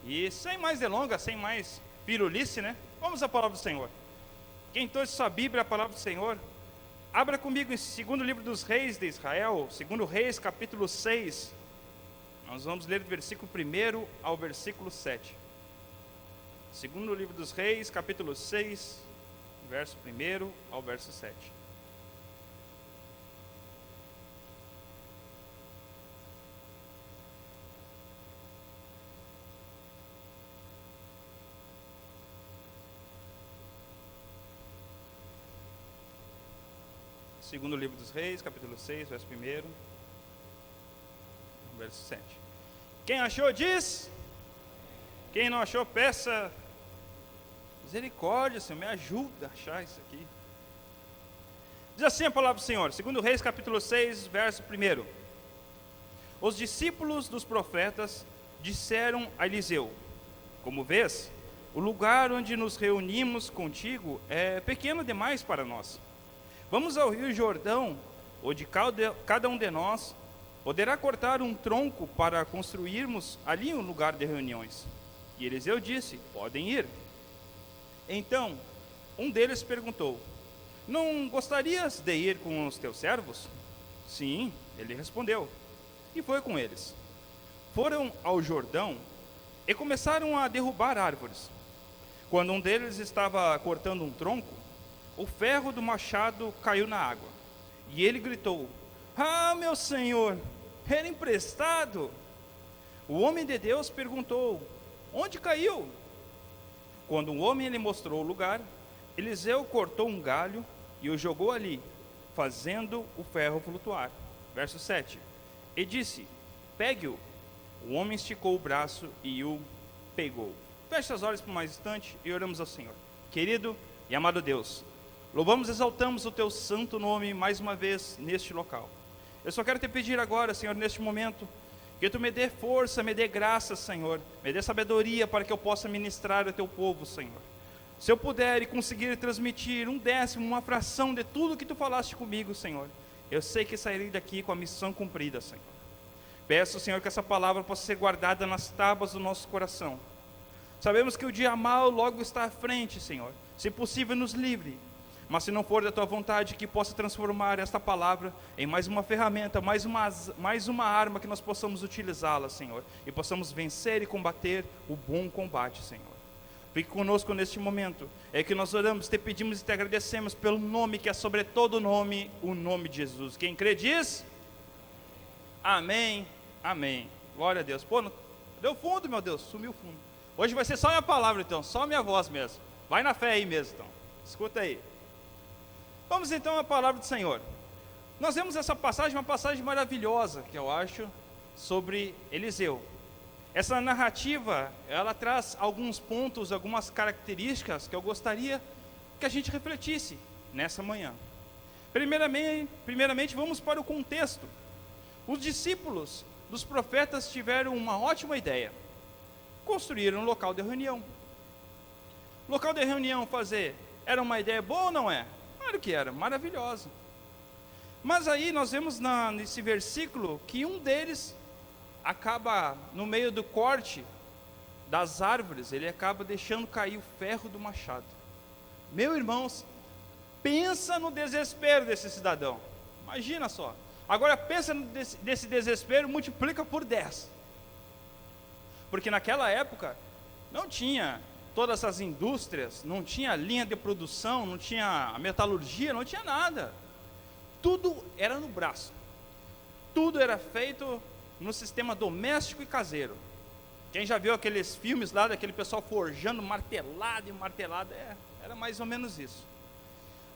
E sem mais delongas, sem mais pirulice, né? Vamos à palavra do Senhor. Quem trouxe sua Bíblia, a palavra do Senhor, abra comigo em segundo livro dos reis de Israel, segundo Reis, capítulo 6. Nós vamos ler do versículo 1 ao versículo 7. Segundo livro dos reis, capítulo 6, verso 1 ao verso 7. Segundo livro dos reis, capítulo 6, verso 1, verso 7. Quem achou, diz. Quem não achou, peça. Misericórdia, Senhor, me ajuda a achar isso aqui. Diz assim a palavra do Senhor, segundo Reis, capítulo 6, verso 1. Os discípulos dos profetas disseram a Eliseu: como vês, o lugar onde nos reunimos contigo é pequeno demais para nós. Vamos ao rio Jordão, onde cada um de nós poderá cortar um tronco para construirmos ali um lugar de reuniões. E Eliseu disse: podem ir. Então, um deles perguntou: não gostarias de ir com os teus servos? Sim, ele respondeu, e foi com eles. Foram ao Jordão e começaram a derrubar árvores. Quando um deles estava cortando um tronco, o ferro do machado caiu na água, e ele gritou: ah, meu senhor, era emprestado. O homem de Deus perguntou: onde caiu? Quando o homem lhe mostrou o lugar, Eliseu cortou um galho e o jogou ali, fazendo o ferro flutuar. Verso 7. E disse: pegue-o. O homem esticou o braço e o pegou. Feche as olhos por mais instante e oramos ao Senhor. Querido e amado Deus, louvamos e exaltamos o teu santo nome mais uma vez neste local. Eu só quero te pedir agora, Senhor, neste momento, que tu me dê força, me dê graça, Senhor, me dê sabedoria para que eu possa ministrar ao teu povo, Senhor. Se eu puder e conseguir transmitir 1/10, uma fração de tudo que tu falaste comigo, Senhor, eu sei que sairei daqui com a missão cumprida, Senhor. Peço, Senhor, que essa palavra possa ser guardada nas tábuas do nosso coração. Sabemos que o dia mau logo está à frente, Senhor. Se possível, nos livre. Mas se não for da tua vontade, que possa transformar esta palavra em mais uma ferramenta, mais uma arma que nós possamos utilizá-la, Senhor, e possamos vencer e combater o bom combate, Senhor. Fique conosco neste momento. É que nós oramos, te pedimos e te agradecemos pelo nome que é sobre todo nome, o nome de Jesus. Quem crê diz: amém, amém. Glória a Deus. Pô, deu fundo, meu Deus, sumiu o fundo. Hoje vai ser só minha palavra, então, só minha voz mesmo. Vai na fé aí mesmo, então. Escuta aí. Vamos então à palavra do Senhor. Nós vemos essa passagem, uma passagem maravilhosa, que eu acho, sobre Eliseu. Essa narrativa, ela traz alguns pontos, algumas características que eu gostaria que a gente refletisse nessa manhã. Primeiramente, vamos para o contexto. Os discípulos dos profetas tiveram uma ótima ideia: construir um local de reunião. Local de reunião fazer, era uma ideia boa ou não é? Claro que era, maravilhosa. Mas aí nós vemos nesse versículo que um deles acaba, no meio do corte das árvores, ele acaba deixando cair o ferro do machado. Meus irmãos, pensa no desespero desse cidadão. Imagina só. Agora pensa nesse desespero, multiplica por 10. Porque naquela época não tinha todas as indústrias, não tinha linha de produção, não tinha metalurgia, não tinha nada. Tudo era no braço. Tudo era feito no sistema doméstico e caseiro. Quem já viu aqueles filmes lá, daquele pessoal forjando martelado e martelado, era mais ou menos isso.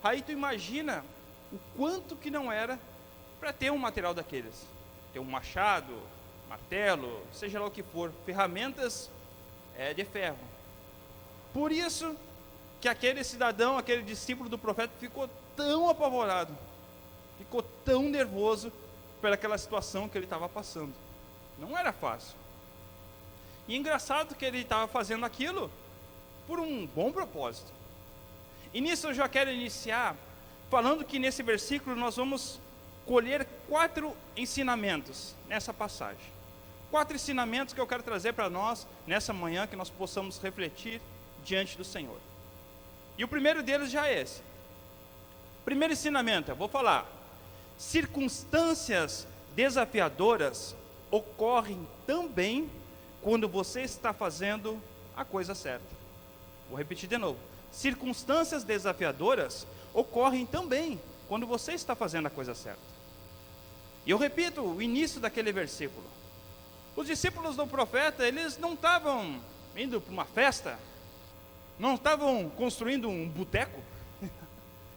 Aí tu imagina o quanto que não era para ter um material daqueles. Ter um machado, martelo, seja lá o que for, ferramentas de ferro. Por isso que aquele cidadão, aquele discípulo do profeta ficou tão apavorado, ficou tão nervoso pelaquela situação que ele estava passando. Não era fácil. E engraçado que ele estava fazendo aquilo por um bom propósito. E nisso eu já quero iniciar falando que nesse versículo nós vamos colher 4 ensinamentos nessa passagem. 4 ensinamentos que eu quero trazer para nós nessa manhã, que nós possamos refletir diante do Senhor. E o primeiro deles já é esse. Primeiro ensinamento, eu vou falar: circunstâncias desafiadoras ocorrem também quando você está fazendo a coisa certa. Vou repetir de novo. Circunstâncias desafiadoras ocorrem também quando você está fazendo a coisa certa. E eu repito o início daquele versículo. Os discípulos do profeta, eles não estavam indo para uma festa, não estavam construindo um boteco,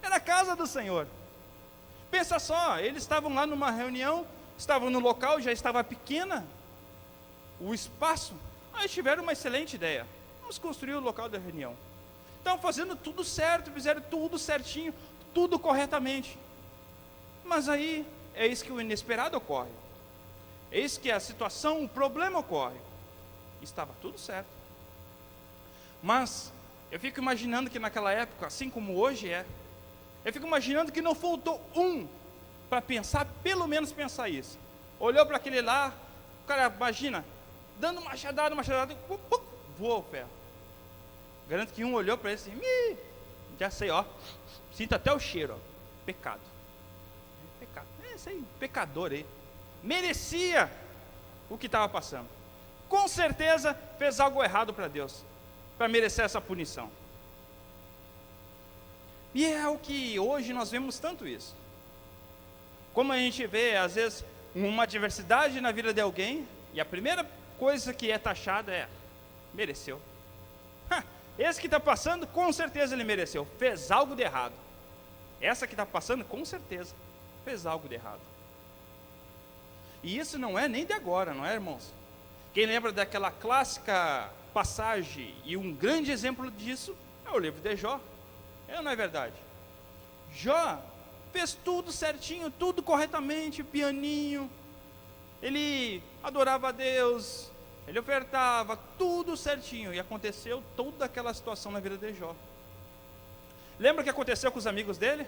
era a casa do Senhor. Pensa só, eles estavam lá numa reunião, estavam no local, já estava pequena o espaço, aí tiveram uma excelente ideia: vamos construir o local da reunião. Estavam fazendo tudo certo, fizeram tudo certinho, tudo corretamente. Mas aí, eis que o inesperado ocorre. Eis que a situação, o problema ocorre. Estava tudo certo. Mas eu fico imaginando que naquela época, assim como hoje é, eu fico imaginando que não faltou um para pensar, pelo menos pensar isso. Olhou para aquele lá, o cara, imagina, dando machadada, voou o ferro. Garanto que um olhou para ele assim, já sei, ó, sinto até o cheiro, ó, pecado. Pecado, esse aí, pecador aí. Merecia o que estava passando. Com certeza fez algo errado para Deus, para merecer essa punição. E é o que hoje nós vemos tanto isso. Como a gente vê, às vezes, uma adversidade na vida de alguém, e a primeira coisa que é taxada é: mereceu. Esse que está passando, com certeza ele mereceu, fez algo de errado. Essa que está passando, com certeza, fez algo de errado. E isso não é nem de agora, não é, irmãos? Quem lembra daquela clássica passagem, e um grande exemplo disso é o livro de Jó. É ou não é verdade? Jó fez tudo certinho, tudo corretamente, pianinho. Ele adorava a Deus, ele ofertava, tudo certinho. E aconteceu toda aquela situação na vida de Jó. Lembra o que aconteceu com os amigos dele?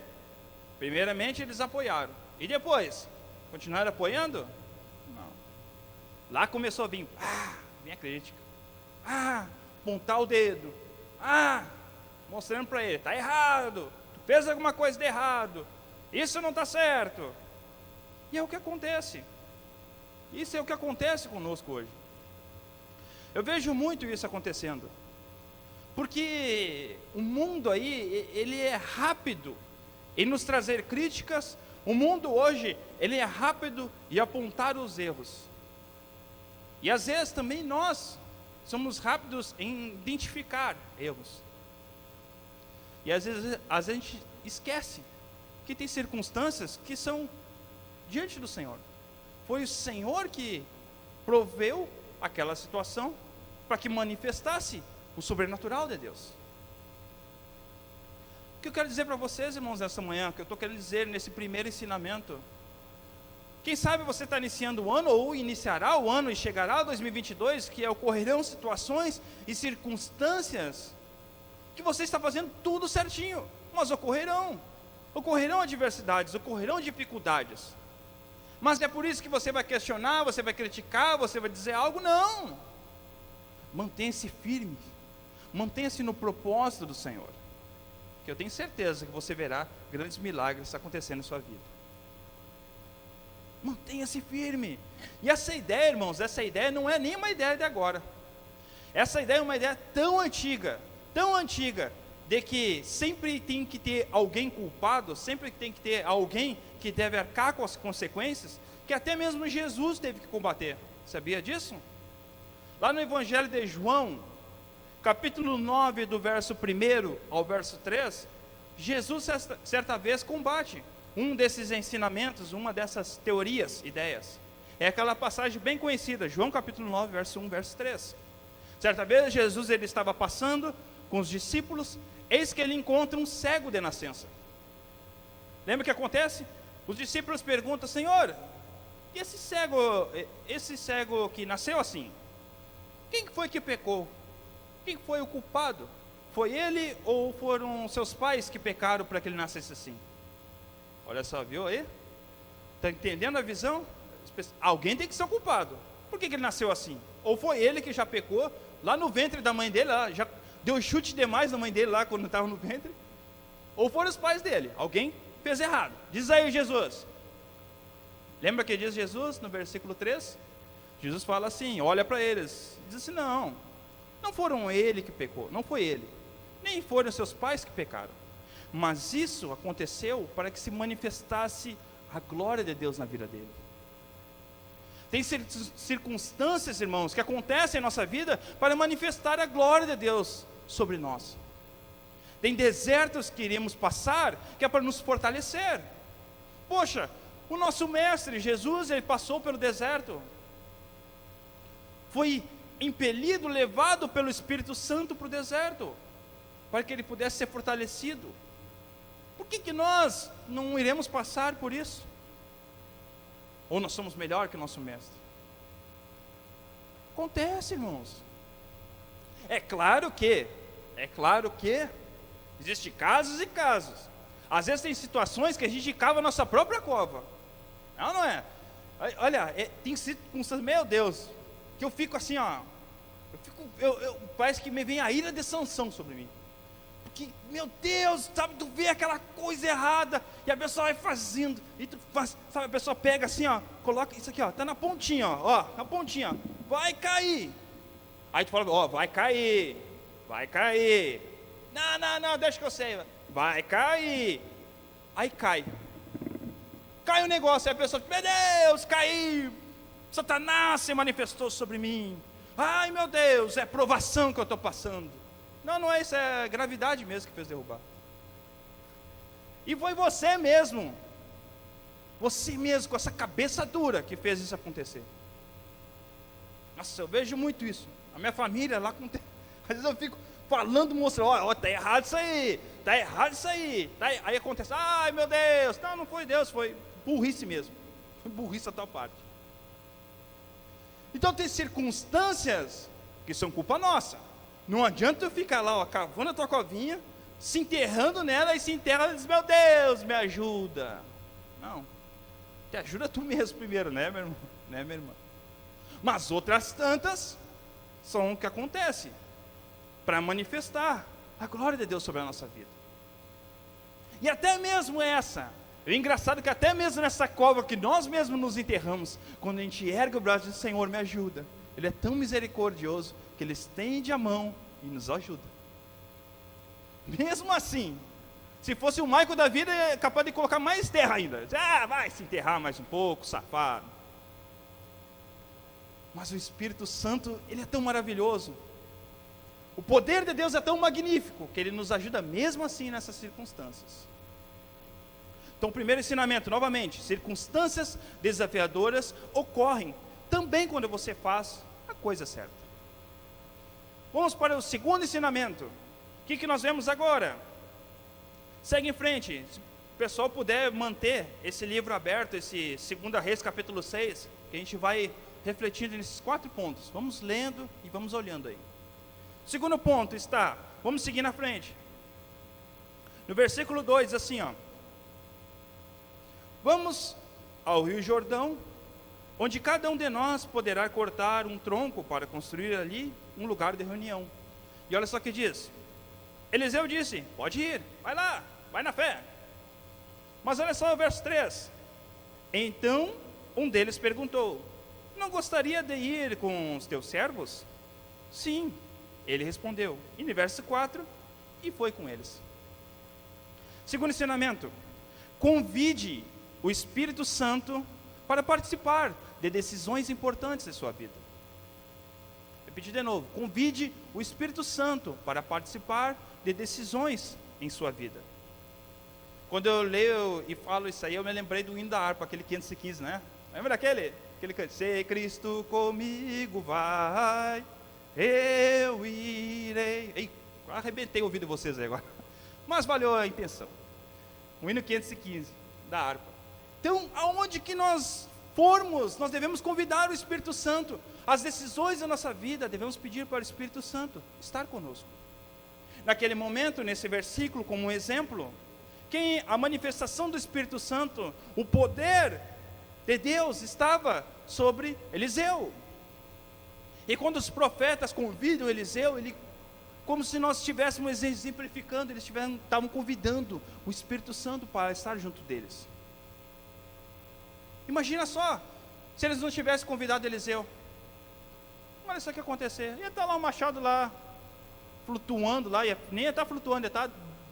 Primeiramente eles apoiaram. E depois? Continuaram apoiando? Não. Lá começou a vir, vem a crítica. Apontar o dedo. Mostrando para ele, está errado. Tu fez alguma coisa de errado. Isso não está certo. E é o que acontece. Isso é o que acontece conosco hoje. Eu vejo muito isso acontecendo. Porque o mundo aí, ele é rápido em nos trazer críticas. O mundo hoje, ele é rápido em apontar os erros. E às vezes também nós somos rápidos em identificar erros. E às vezes a gente esquece que tem circunstâncias que são diante do Senhor. Foi o Senhor que proveu aquela situação para que manifestasse o sobrenatural de Deus. O que eu quero dizer para vocês, irmãos, nessa manhã, que eu estou querendo dizer nesse primeiro ensinamento: quem sabe você está iniciando o ano, ou iniciará o ano e chegará a 2022, que ocorrerão situações e circunstâncias que você está fazendo tudo certinho, mas ocorrerão adversidades, ocorrerão dificuldades. Mas não é por isso que você vai questionar, você vai criticar, você vai dizer algo, não. Mantenha-se firme, mantenha-se no propósito do Senhor, que eu tenho certeza que você verá grandes milagres acontecendo em sua vida. Mantenha-se firme. E essa ideia, irmãos, essa ideia não é nem uma ideia de agora. Essa ideia é uma ideia tão antiga, de que sempre tem que ter alguém culpado, sempre tem que ter alguém que deve arcar com as consequências, que até mesmo Jesus teve que combater. Sabia disso? Lá no Evangelho de João, capítulo 9, do verso 1 ao verso 3, Jesus certa vez combate um desses ensinamentos, uma dessas teorias, ideias. É aquela passagem bem conhecida, João capítulo 9, verso 1, verso 3. Certa vez Jesus ele estava passando com os discípulos, eis que ele encontra um cego de nascença. Lembra o que acontece? Os discípulos perguntam: Senhor, e esse cego que nasceu assim, quem foi que pecou? Quem foi o culpado? Foi ele ou foram seus pais que pecaram para que ele nascesse assim? Olha só, viu aí? Está entendendo a visão? Alguém tem que ser o culpado. Por que ele nasceu assim? Ou foi ele que já pecou, lá no ventre da mãe dele, já deu chute demais na mãe dele lá quando estava no ventre? Ou foram os pais dele? Alguém fez errado. Diz aí Jesus. Lembra que diz Jesus no versículo 3? Jesus fala assim, olha para eles, diz assim, não foram ele que pecou, não foi ele, nem foram seus pais que pecaram, mas isso aconteceu para que se manifestasse a glória de Deus na vida dele. Tem circunstâncias, irmãos, que acontecem em nossa vida para manifestar a glória de Deus sobre nós. Tem desertos que iremos passar, que é para nos fortalecer. Poxa, o nosso mestre Jesus, ele passou pelo deserto, foi impelido, levado pelo Espírito Santo para o deserto, para que ele pudesse ser fortalecido. Por que nós não iremos passar por isso? Ou nós somos melhor que o nosso mestre? Acontece, irmãos. É claro que existem casos e casos. Às vezes tem situações que a gente cava a nossa própria cova. Não é? Olha, tem circunstâncias, meu Deus, que eu fico assim, ó, parece que me vem a ira de Sansão sobre mim, porque, meu Deus, sabe, tu vê aquela coisa errada, e a pessoa vai fazendo, e tu faz, sabe, a pessoa pega assim, ó, coloca isso aqui, ó, tá na pontinha, ó, na pontinha, vai cair, aí tu fala, ó, vai cair, não, deixa que eu sei, vai cair, aí cai o negócio, aí a pessoa, meu Deus, caiu, Satanás se manifestou sobre mim. Ai meu Deus, é provação que eu estou passando. Não é isso, é gravidade mesmo que fez derrubar. E foi você mesmo com essa cabeça dura que fez isso acontecer. Nossa, eu vejo muito isso. A minha família lá, às vezes eu fico falando, mostrando, ó, tá errado isso aí. Aí acontece, ai meu Deus, não foi Deus, foi burrice mesmo. Foi burrice a tal parte. Então tem circunstâncias que são culpa nossa. Não adianta eu ficar lá, ó, cavando a tua covinha, se enterrando nela, e se enterra e diz, meu Deus, me ajuda. Não, te ajuda tu mesmo primeiro, né, meu irmão? Né, minha irmã? Mas outras tantas são o que acontece para manifestar a glória de Deus sobre a nossa vida. E até mesmo essa, é engraçado que até mesmo nessa cova que nós mesmos nos enterramos, quando a gente ergue o braço e diz, Senhor, me ajuda, Ele é tão misericordioso, que Ele estende a mão e nos ajuda. Mesmo assim, se fosse o Michael da vida, é capaz de colocar mais terra ainda. Vai se enterrar mais um pouco, safado. Mas o Espírito Santo, Ele é tão maravilhoso. O poder de Deus é tão magnífico, que Ele nos ajuda mesmo assim nessas circunstâncias. Então, o primeiro ensinamento, novamente, circunstâncias desafiadoras ocorrem também quando você faz a coisa certa. Vamos para o segundo ensinamento. O que nós vemos agora? Segue em frente. Se o pessoal puder manter esse livro aberto, esse 2 Reis capítulo 6, que a gente vai refletindo nesses 4 pontos. Vamos lendo e vamos olhando aí. O segundo ponto está, vamos seguir na frente. No versículo 2, diz assim, ó. Vamos ao Rio Jordão, onde cada um de nós poderá cortar um tronco para construir ali um lugar de reunião. E olha só o que diz. Eliseu disse, pode ir, vai lá, vai na fé. Mas olha só o verso 3. Então um deles perguntou, não gostaria de ir com os teus servos? Sim, ele respondeu. E no verso 4, e foi com eles. Segundo ensinamento, convide o Espírito Santo para participar de decisões importantes em sua vida. Repetir de novo, convide o Espírito Santo para participar de decisões em sua vida. Quando eu leio e falo isso aí, eu me lembrei do hino da harpa, aquele 515, né? Lembra daquele? Aquele canto, se Cristo comigo vai, eu irei. Ei, arrebentei o ouvido de vocês aí agora. Mas valeu a intenção. O hino 515 da harpa. Então, aonde que nós formos, nós devemos convidar o Espírito Santo. As decisões da nossa vida, devemos pedir para o Espírito Santo estar conosco. Naquele momento, nesse versículo, como um exemplo, a manifestação do Espírito Santo, o poder de Deus estava sobre Eliseu. E quando os profetas convidam Eliseu, como se nós estivéssemos exemplificando, eles estavam convidando o Espírito Santo para estar junto deles. Imagina só, se eles não tivessem convidado Eliseu. Olha isso que ia acontecer. Ia estar lá o machado lá, flutuando lá, nem ia estar flutuando, ia estar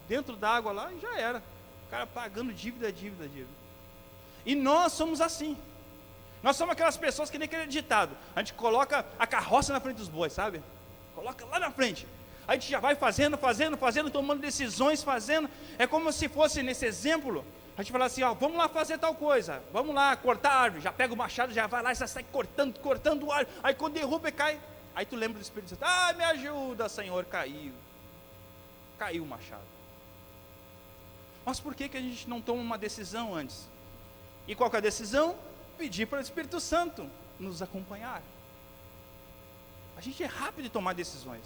dentro d'água lá e já era. O cara pagando dívida. E nós somos assim. Nós somos aquelas pessoas que nem aquele ditado. A gente coloca a carroça na frente dos bois, sabe? Coloca lá na frente. A gente já vai fazendo, tomando decisões, fazendo. É como se fosse nesse exemplo, a gente fala assim, ó, vamos lá fazer tal coisa. Vamos lá cortar a árvore. Já pega o machado, já vai lá e já sai cortando o árvore. Aí quando derruba, cai. Aí tu lembra do Espírito Santo. Ah, me ajuda, Senhor, caiu. Caiu o machado. Mas por que a gente não toma uma decisão antes? E qual que é a decisão? Pedir para o Espírito Santo nos acompanhar. A gente é rápido de tomar decisões.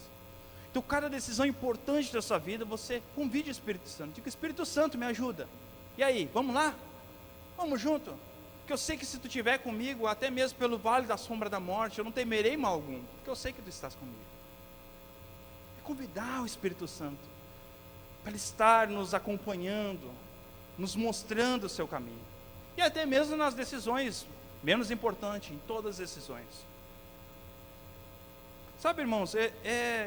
Então, cada decisão importante da sua vida, você convide o Espírito Santo. Diga, Espírito Santo, me ajuda. E aí, vamos lá? Vamos junto? Porque eu sei que se tu estiver comigo, até mesmo pelo vale da sombra da morte, eu não temerei mal algum, porque eu sei que tu estás comigo. É convidar o Espírito Santo para ele estar nos acompanhando, nos mostrando o seu caminho. E até mesmo nas decisões menos importantes, em todas as decisões. Sabe, irmãos,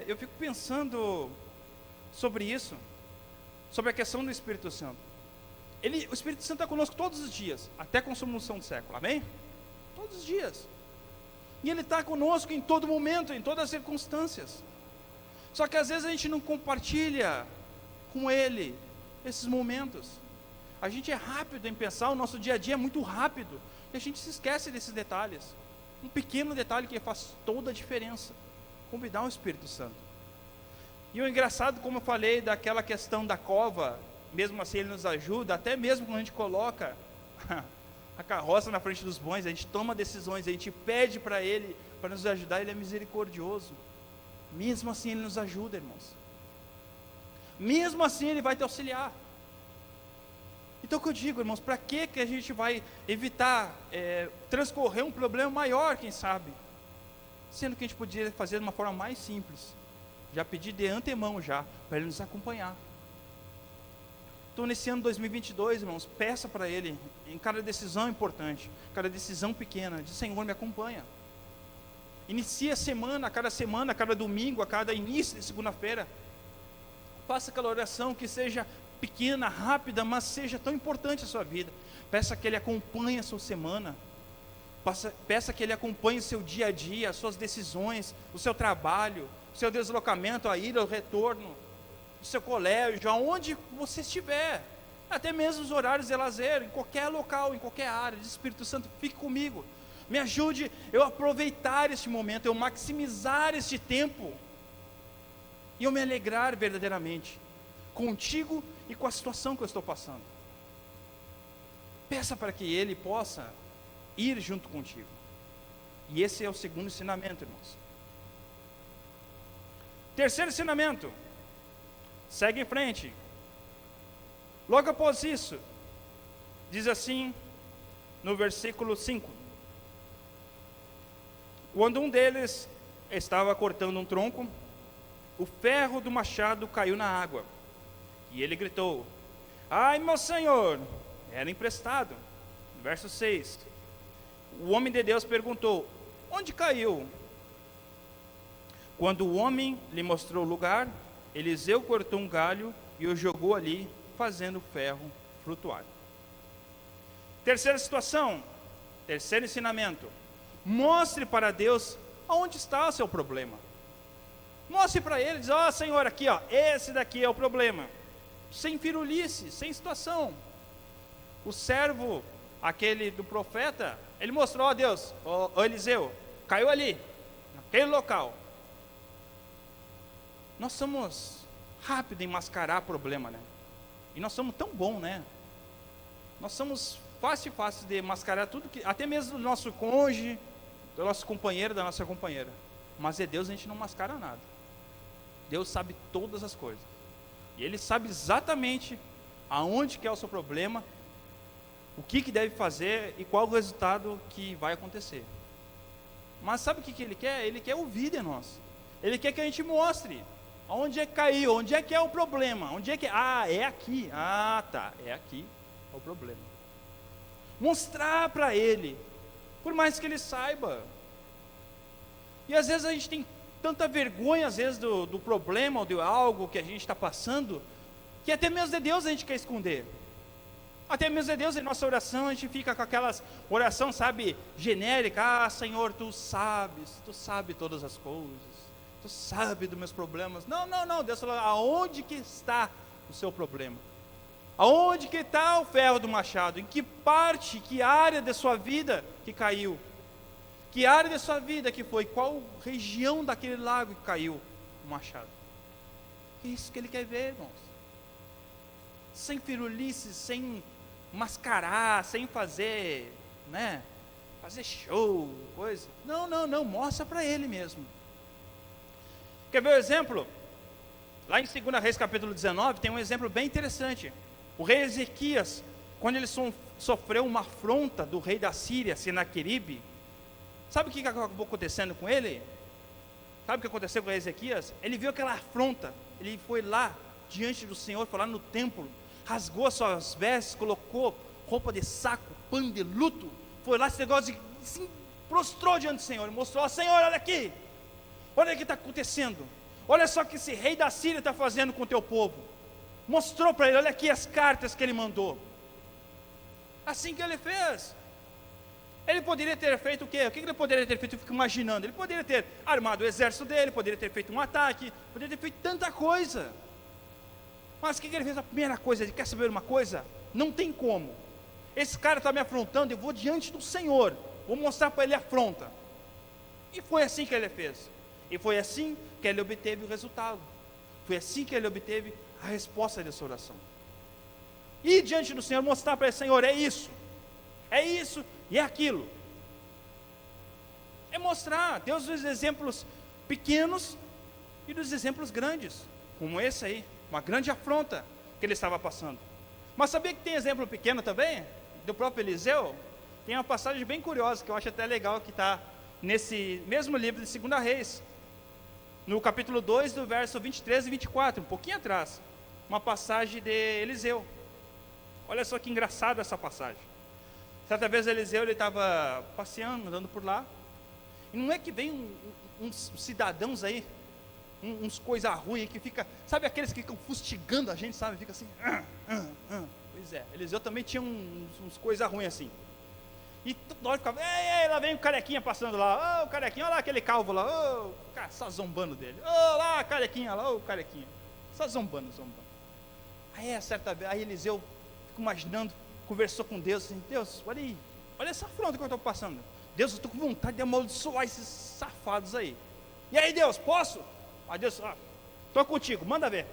eu fico pensando sobre isso, sobre a questão do Espírito Santo. O Espírito Santo está conosco todos os dias, até a consumação do século, amém? Todos os dias. E Ele está conosco em todo momento, em todas as circunstâncias. Só que às vezes a gente não compartilha com Ele esses momentos. A gente é rápido em pensar, o nosso dia a dia é muito rápido, e a gente se esquece desses detalhes. Um pequeno detalhe que faz toda a diferença. Convidar o Espírito Santo. E o engraçado, como eu falei, daquela questão da cova, mesmo assim Ele nos ajuda, até mesmo quando a gente coloca a carroça na frente dos bois, a gente toma decisões, a gente pede para Ele, para nos ajudar, Ele é misericordioso. Mesmo assim Ele nos ajuda, irmãos. Mesmo assim Ele vai te auxiliar. Então o que eu digo, irmãos, para que a gente vai evitar transcorrer um problema maior, quem sabe? Sendo que a gente podia fazer de uma forma mais simples. Já pedir de antemão já, para Ele nos acompanhar. Então nesse ano 2022, irmãos, peça para Ele, em cada decisão importante, cada decisão pequena, diz, Senhor, me acompanha. Inicie a semana, cada domingo, a cada início de segunda-feira. Faça aquela oração que seja pequena, rápida, mas seja tão importante a sua vida. Peça que Ele acompanhe a sua semana. Peça que Ele acompanhe o seu dia a dia, as suas decisões, o seu trabalho, o seu deslocamento, a ida, o retorno, o seu colégio, aonde você estiver, até mesmo os horários de lazer, em qualquer local, em qualquer área. Diz, Espírito Santo, fique comigo, me ajude eu aproveitar este momento, eu maximizar este tempo, e eu me alegrar verdadeiramente contigo e com a situação que eu estou passando. Peça para que Ele possa ir junto contigo. E esse é o segundo ensinamento, irmãos. Terceiro ensinamento, segue em frente. Logo após isso, diz assim no versículo 5: quando um deles estava cortando um tronco, o ferro do machado caiu na água, e ele gritou, ai meu senhor, era emprestado. Verso 6, o homem de Deus perguntou, onde caiu? Quando o homem lhe mostrou o lugar, Eliseu cortou um galho e o jogou ali, fazendo o ferro flutuar. Terceira situação, terceiro ensinamento, mostre para Deus aonde está o seu problema. Mostre para Ele, diz, ó Senhor, aqui ó, esse daqui é o problema. Sem firulice, sem situação. O servo, aquele do profeta, ele mostrou a Deus, ó Eliseu, caiu ali, naquele local. Nós somos rápidos em mascarar problema, né? E nós somos tão bons, né? Nós somos fácil de mascarar tudo, até mesmo do nosso cônjuge, do nosso companheiro, da nossa companheira. Mas é Deus, a gente não mascara nada. Deus sabe todas as coisas. E Ele sabe exatamente aonde que é o seu problema, o que deve fazer e qual o resultado que vai acontecer. Mas sabe o que Ele quer? Ele quer ouvir de nós. Ele quer que a gente mostre aonde é que caiu, onde é que é o problema, onde é que é aqui, tá, é aqui é o problema. Mostrar para Ele, por mais que Ele saiba. E às vezes a gente tem tanta vergonha, às vezes, do problema ou de algo que a gente está passando, que até mesmo de Deus a gente quer esconder. Até mesmo de Deus, em nossa oração, a gente fica com aquelas oração, sabe, genérica. Senhor, Tu sabe todas as coisas, Tu sabe dos meus problemas. Não, Deus falou, aonde que está o seu problema? Aonde que está o ferro do machado? Em que parte, que área da sua vida que caiu? Que área da sua vida que foi? Qual região daquele lago que caiu o machado? É isso que Ele quer ver, irmãos. Sem firulice, sem mascarar, sem fazer, fazer show, coisa. Não, mostra para Ele mesmo. Quer ver o exemplo? Lá em 2 Reis capítulo 19, tem um exemplo bem interessante. O rei Ezequias, quando ele sofreu uma afronta do rei da Síria, Senaqueribe, sabe o que acabou acontecendo com ele? Sabe o que aconteceu com Ezequias? Ele viu aquela afronta, ele foi lá diante do Senhor, foi lá no templo, rasgou suas vestes, colocou roupa de saco, pano de luto, foi lá, esse negócio se prostrou diante do Senhor, mostrou, Senhor, olha aqui, olha o que está acontecendo, olha só o que esse rei da Síria está fazendo com o teu povo. Mostrou para ele, olha aqui as cartas que ele mandou. Assim que ele fez. Ele poderia ter feito o quê? O que ele poderia ter feito? Eu fico imaginando. Ele poderia ter armado o exército dele, poderia ter feito um ataque, poderia ter feito tanta coisa. Mas o que ele fez? A primeira coisa, ele quer saber uma coisa? Não tem como. Esse cara está me afrontando, eu vou diante do Senhor, vou mostrar para ele a afronta. E foi assim que ele fez. E foi assim que ele obteve o resultado. Foi assim que ele obteve a resposta dessa oração. E diante do Senhor, mostrar para ele, Senhor, é isso e é aquilo. É mostrar, Deus dos exemplos pequenos e dos exemplos grandes, como esse aí, uma grande afronta que ele estava passando. Mas sabia que tem exemplo pequeno também? Do próprio Eliseu? Tem uma passagem bem curiosa, que eu acho até legal, que está nesse mesmo livro de 2 Reis, no capítulo 2, do verso 23 e 24, um pouquinho atrás, uma passagem de Eliseu. Olha só que engraçado essa passagem. Certa vez Eliseu, ele estava passeando, andando por lá, e não é que vem uns cidadãos aí, uns coisa ruins que fica, sabe aqueles que ficam fustigando a gente, sabe, fica assim, Pois é, Eliseu também tinha uns coisa ruins assim, e toda hora ficava, ei, lá vem o carequinha passando lá, o carequinha, olha lá aquele calvo lá, o cara só zombando dele, lá carequinha lá, o carequinha, só zombando. Aí certa vez, aí Eliseu, fico imaginando, conversou com Deus, assim, Deus, olha essa afronta que eu estou passando, Deus, eu estou com vontade de amaldiçoar esses safados aí. E aí, Deus, posso? Aí Deus, estou contigo, manda ver,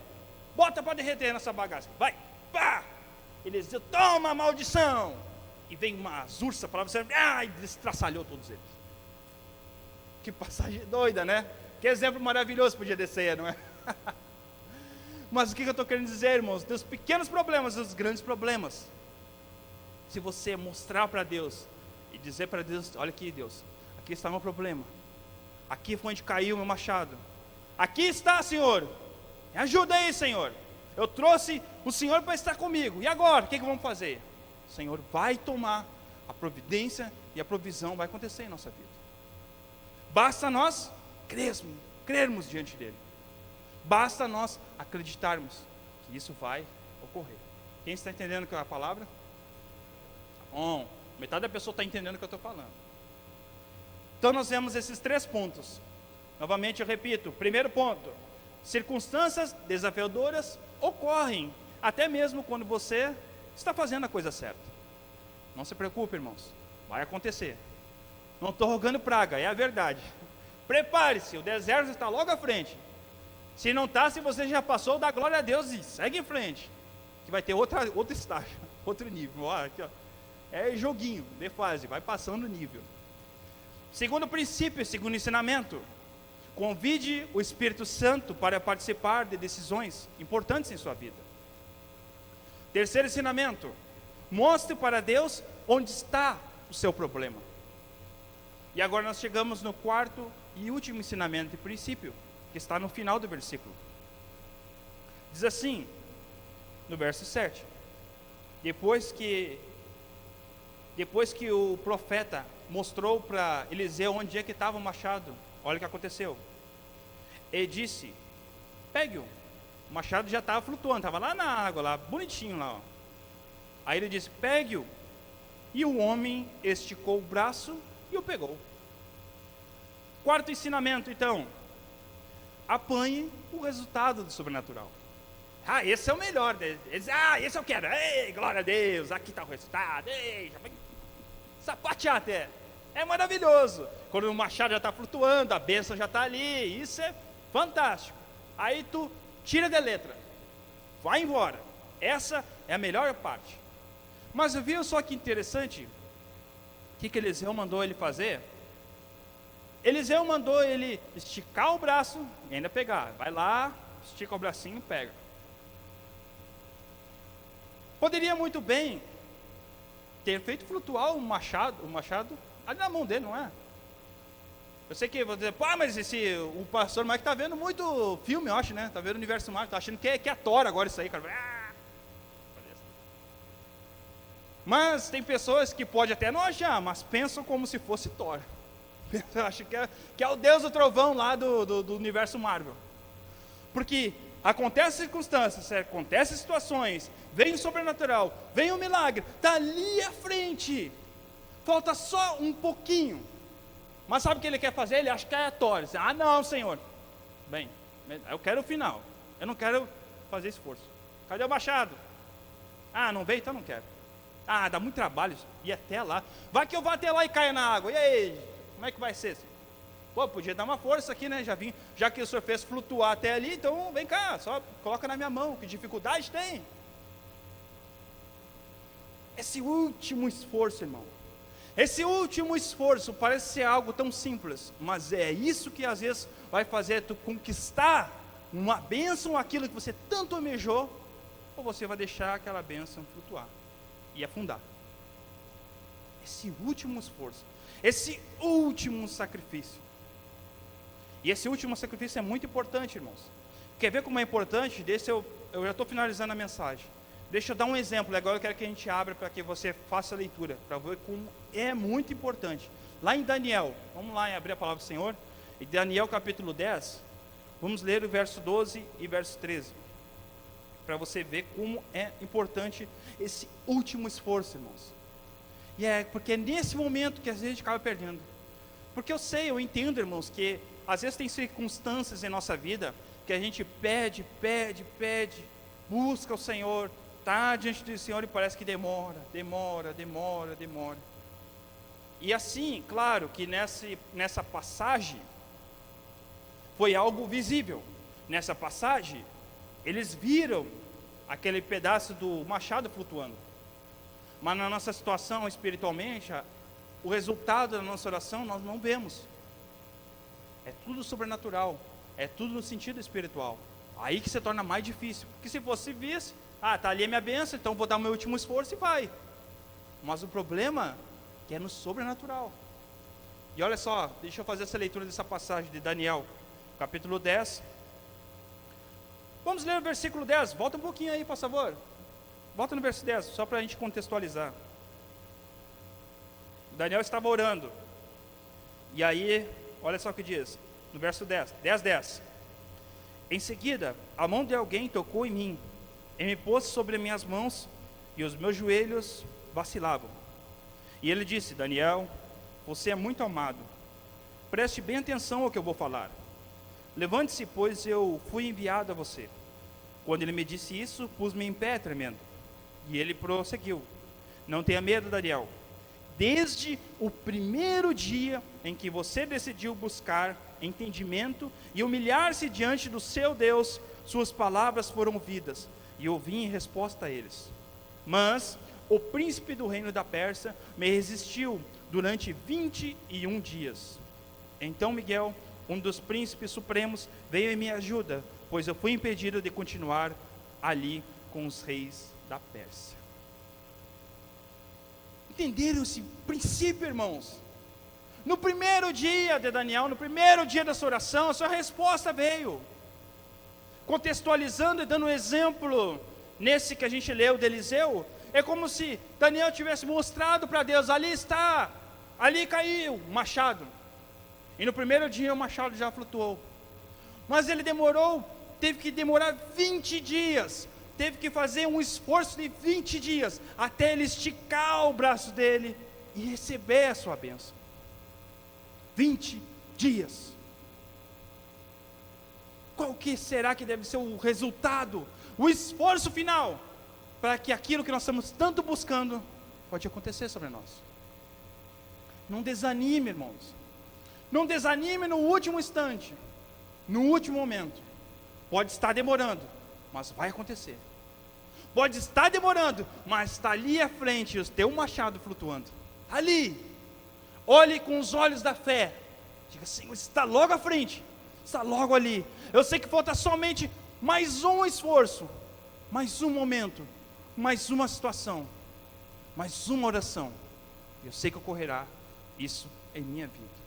bota para derreter nessa bagaça, vai, pá, Eliseu, toma a maldição, e vem umas ursas para você, e estraçalhou todos eles. Que passagem doida, né? Que exemplo maravilhoso podia descer, não é? Mas o que eu estou querendo dizer, irmãos? Dos pequenos problemas, dos grandes problemas, se você mostrar para Deus e dizer para Deus, olha aqui, Deus, aqui está o meu problema, aqui foi onde caiu o meu machado, aqui está, Senhor, me ajuda aí, Senhor, eu trouxe o Senhor para estar comigo, e agora, o que vamos fazer? O Senhor vai tomar a providência e a provisão vai acontecer em nossa vida. Basta nós crermos diante dele, basta nós acreditarmos que isso vai ocorrer. Quem está entendendo que é a palavra? Bom, metade da pessoa está entendendo o que eu estou falando. Então nós vemos esses 3 pontos. Novamente eu repito, primeiro ponto, circunstâncias desafiadoras ocorrem, até mesmo quando você está fazendo a coisa certa. Não se preocupe, irmãos, vai acontecer. Não estou rogando praga, é a verdade. Prepare-se, o deserto está logo à frente. Se não está, se você já passou, dá glória a Deus e segue em frente, que vai ter outro estágio, outro nível. Aqui, é joguinho, de fase, vai passando o nível. Segundo princípio, segundo ensinamento, convide o Espírito Santo para participar de decisões importantes em sua vida. Terceiro ensinamento, mostre para Deus onde está o seu problema. E agora nós chegamos no quarto e último ensinamento e princípio, que está no final do versículo. Diz assim, no verso 7. Depois que o profeta mostrou para Eliseu onde é que estava o machado, olha o que aconteceu. Ele disse, pegue-o. O machado já estava flutuando, estava lá na água, lá, bonitinho lá. Ó. Aí ele disse, pegue-o. E o homem esticou o braço e o pegou. Quarto ensinamento, então. Apanhe o resultado do sobrenatural. Ah, esse é o melhor. Esse eu quero. Ei, glória a Deus, aqui está o resultado. Ei, já vai sapatear até. É maravilhoso. Quando o machado já está flutuando, a bênção já está ali. Isso é fantástico. Aí tu tira da letra. Vai embora. Essa é a melhor parte. Mas viu só que interessante? O que Eliseu mandou ele fazer? Eliseu mandou ele esticar o braço e ainda pegar. Vai lá, estica o bracinho e pega. Poderia muito bem ter feito flutuar o machado ali na mão dele, não é? Eu sei que vou dizer, mas o pastor Mike está vendo muito filme, eu acho, né? Está vendo o universo Marvel, está achando que é Thor agora isso aí, cara. Mas tem pessoas que podem até não achar, mas pensam como se fosse Thor. Acho que é o Deus do trovão lá do universo Marvel. Porque acontecem circunstâncias, acontecem situações, vem o sobrenatural, vem o milagre, está ali à frente. Falta só um pouquinho. Mas sabe o que ele quer fazer? Ele acha que é Thor. Ah, não, Senhor. Bem, eu quero o final. Eu não quero fazer esforço. Cadê o machado? Ah, não veio? Então não quero. Ah, dá muito trabalho ir até lá. Vai que eu vou até lá e caia na água. E aí, como é que vai ser? Pô, podia dar uma força aqui, né? Já que o senhor fez flutuar até ali, então vem cá, só coloca na minha mão. Que dificuldade tem? Esse último esforço, irmão. Esse último esforço parece ser algo tão simples, mas é isso que às vezes vai fazer tu conquistar uma bênção, aquilo que você tanto almejou, ou você vai deixar aquela bênção flutuar e afundar. Esse último esforço, esse último sacrifício. E esse último sacrifício é muito importante, irmãos. Quer ver como é importante? Eu já estou finalizando a mensagem. Deixa eu dar um exemplo, agora eu quero que a gente abra para que você faça a leitura, para ver como é muito importante. Lá em Daniel, vamos lá abrir a palavra do Senhor, em Daniel capítulo 10, vamos ler o verso 12 e verso 13, para você ver como é importante esse último esforço, irmãos. E é porque é nesse momento que às vezes a gente acaba perdendo. Porque eu entendo, irmãos, que às vezes tem circunstâncias em nossa vida que a gente pede, busca o Senhor, está diante do Senhor e parece que demora. E assim, claro que nessa passagem foi algo visível. Nessa passagem, eles viram aquele pedaço do machado flutuando. Mas na nossa situação espiritualmente, o resultado da nossa oração nós não vemos. É tudo sobrenatural, é tudo no sentido espiritual. Aí que se torna mais difícil. Porque se você visse, está ali a minha bênção, então vou dar o meu último esforço e vai. Mas o problema é que é no sobrenatural. E olha só, deixa eu fazer essa leitura dessa passagem de Daniel, capítulo 10. Vamos ler o versículo 10, volta um pouquinho aí, por favor. Volta no verso 10, só para a gente contextualizar. Daniel estava orando. E aí, olha só o que diz, no verso 10. Em seguida, a mão de alguém tocou em mim, e me pôs sobre minhas mãos, e os meus joelhos vacilavam. E ele disse, Daniel, você é muito amado. Preste bem atenção ao que eu vou falar. Levante-se, pois eu fui enviado a você. Quando ele me disse isso, pus-me em pé tremendo. E ele prosseguiu. Não tenha medo, Daniel. Desde o primeiro dia em que você decidiu buscar entendimento e humilhar-se diante do seu Deus, suas palavras foram ouvidas, e eu vim em resposta a eles. Mas o príncipe do reino da Pérsia me resistiu durante 21 dias. Então Miguel, um dos príncipes supremos, veio em minha ajuda, pois eu fui impedido de continuar ali com os reis da Pérsia. Entenderam esse princípio, irmãos? No primeiro dia de Daniel, no primeiro dia da sua oração, a sua resposta veio. Contextualizando e dando um exemplo, nesse que a gente leu de Eliseu, é como se Daniel tivesse mostrado para Deus, ali está, ali caiu o machado. E no primeiro dia o machado já flutuou. Mas ele teve que demorar 20 dias, teve que fazer um esforço de 20 dias, até ele esticar o braço dele e receber a sua bênção. 20 dias. Qual que será que deve ser o resultado, o esforço final, para que aquilo que nós estamos tanto buscando, pode acontecer sobre nós? Não desanime, irmãos. Não desanime no último instante, no último momento. Pode estar demorando, mas vai acontecer. Pode estar demorando, mas está ali à frente, o teu machado flutuando. Ali. Olhe com os olhos da fé. Diga, Senhor, está logo à frente. Está logo ali. Eu sei que falta somente mais um esforço, mais um momento, mais uma situação, mais uma oração. Eu sei que ocorrerá isso em minha vida.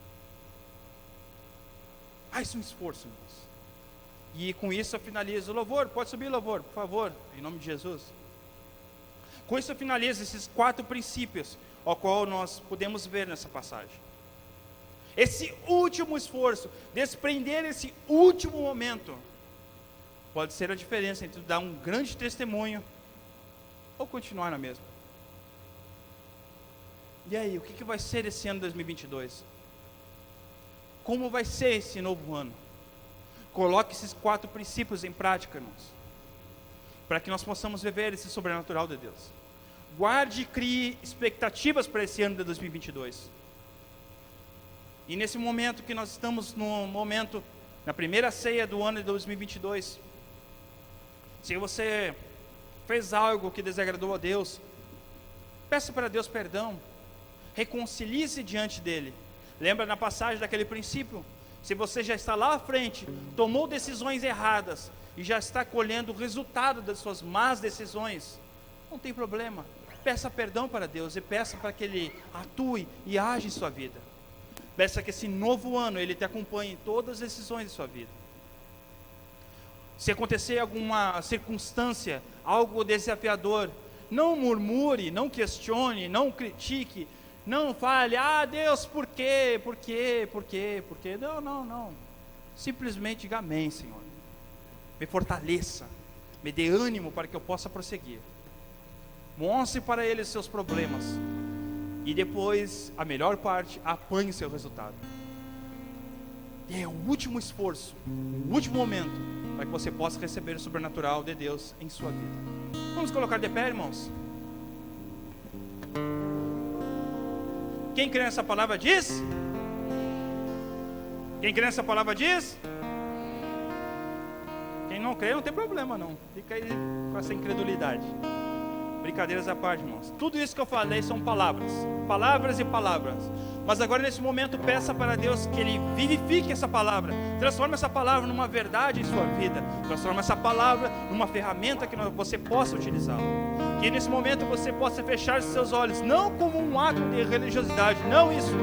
Mais um esforço, irmãos. E com isso eu finalizo o louvor. Pode subir o louvor, por favor, em nome de Jesus. Com isso eu finalizo esses 4 princípios, ao qual nós podemos ver nessa passagem. Esse último esforço, desprender esse último momento, pode ser a diferença entre dar um grande testemunho ou continuar na mesma. E aí, o que vai ser esse ano 2022? Como vai ser esse novo ano? Coloque esses 4 princípios em prática, irmãos, para que nós possamos viver esse sobrenatural de Deus. Guarde e crie expectativas para esse ano de 2022. E nesse momento que nós estamos na primeira ceia do ano de 2022, se você fez algo que desagradou a Deus, peça para Deus perdão, reconcilie-se diante dele. Lembra na passagem daquele princípio? Se você já está lá à frente, tomou decisões erradas e já está colhendo o resultado das suas más decisões, não tem problema. Peça perdão para Deus e peça para que Ele atue e age em sua vida. Peça que esse novo ano Ele te acompanhe em todas as decisões de sua vida. Se acontecer alguma circunstância, algo desafiador, não murmure, não questione, não critique, não fale, Deus, por quê? Por quê? Por quê? Por quê? Não. Simplesmente diga amém, Senhor. Me fortaleça, me dê ânimo para que eu possa prosseguir. Mostre para Ele os seus problemas. E depois, a melhor parte, apanhe o seu resultado. E é o último esforço, o último momento, para que você possa receber o sobrenatural de Deus em sua vida. Vamos colocar de pé, irmãos? Quem crê nessa palavra diz? Quem crê nessa palavra diz? Quem não crê não tem problema não. Fica aí com essa incredulidade. Brincadeiras à parte, irmãos. Tudo isso que eu falei são palavras. Palavras e palavras. Mas agora nesse momento peça para Deus que Ele vivifique essa palavra. Transforme essa palavra numa verdade em sua vida. Transforme essa palavra numa ferramenta que você possa utilizá-la. Que nesse momento você possa fechar seus olhos. Não como um ato de religiosidade. Não isso.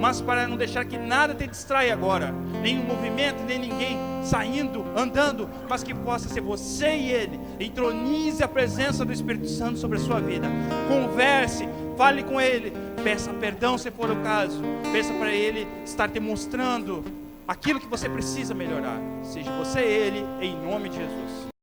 Mas para não deixar que nada te distraia agora. Nem um movimento, nem ninguém saindo, andando. Mas que possa ser você e Ele. Entronize a presença do Espírito Santo sobre a sua vida. Converse, fale com Ele. Peça perdão se for o caso. Peça para Ele estar te mostrando aquilo que você precisa melhorar. Seja você e Ele, em nome de Jesus.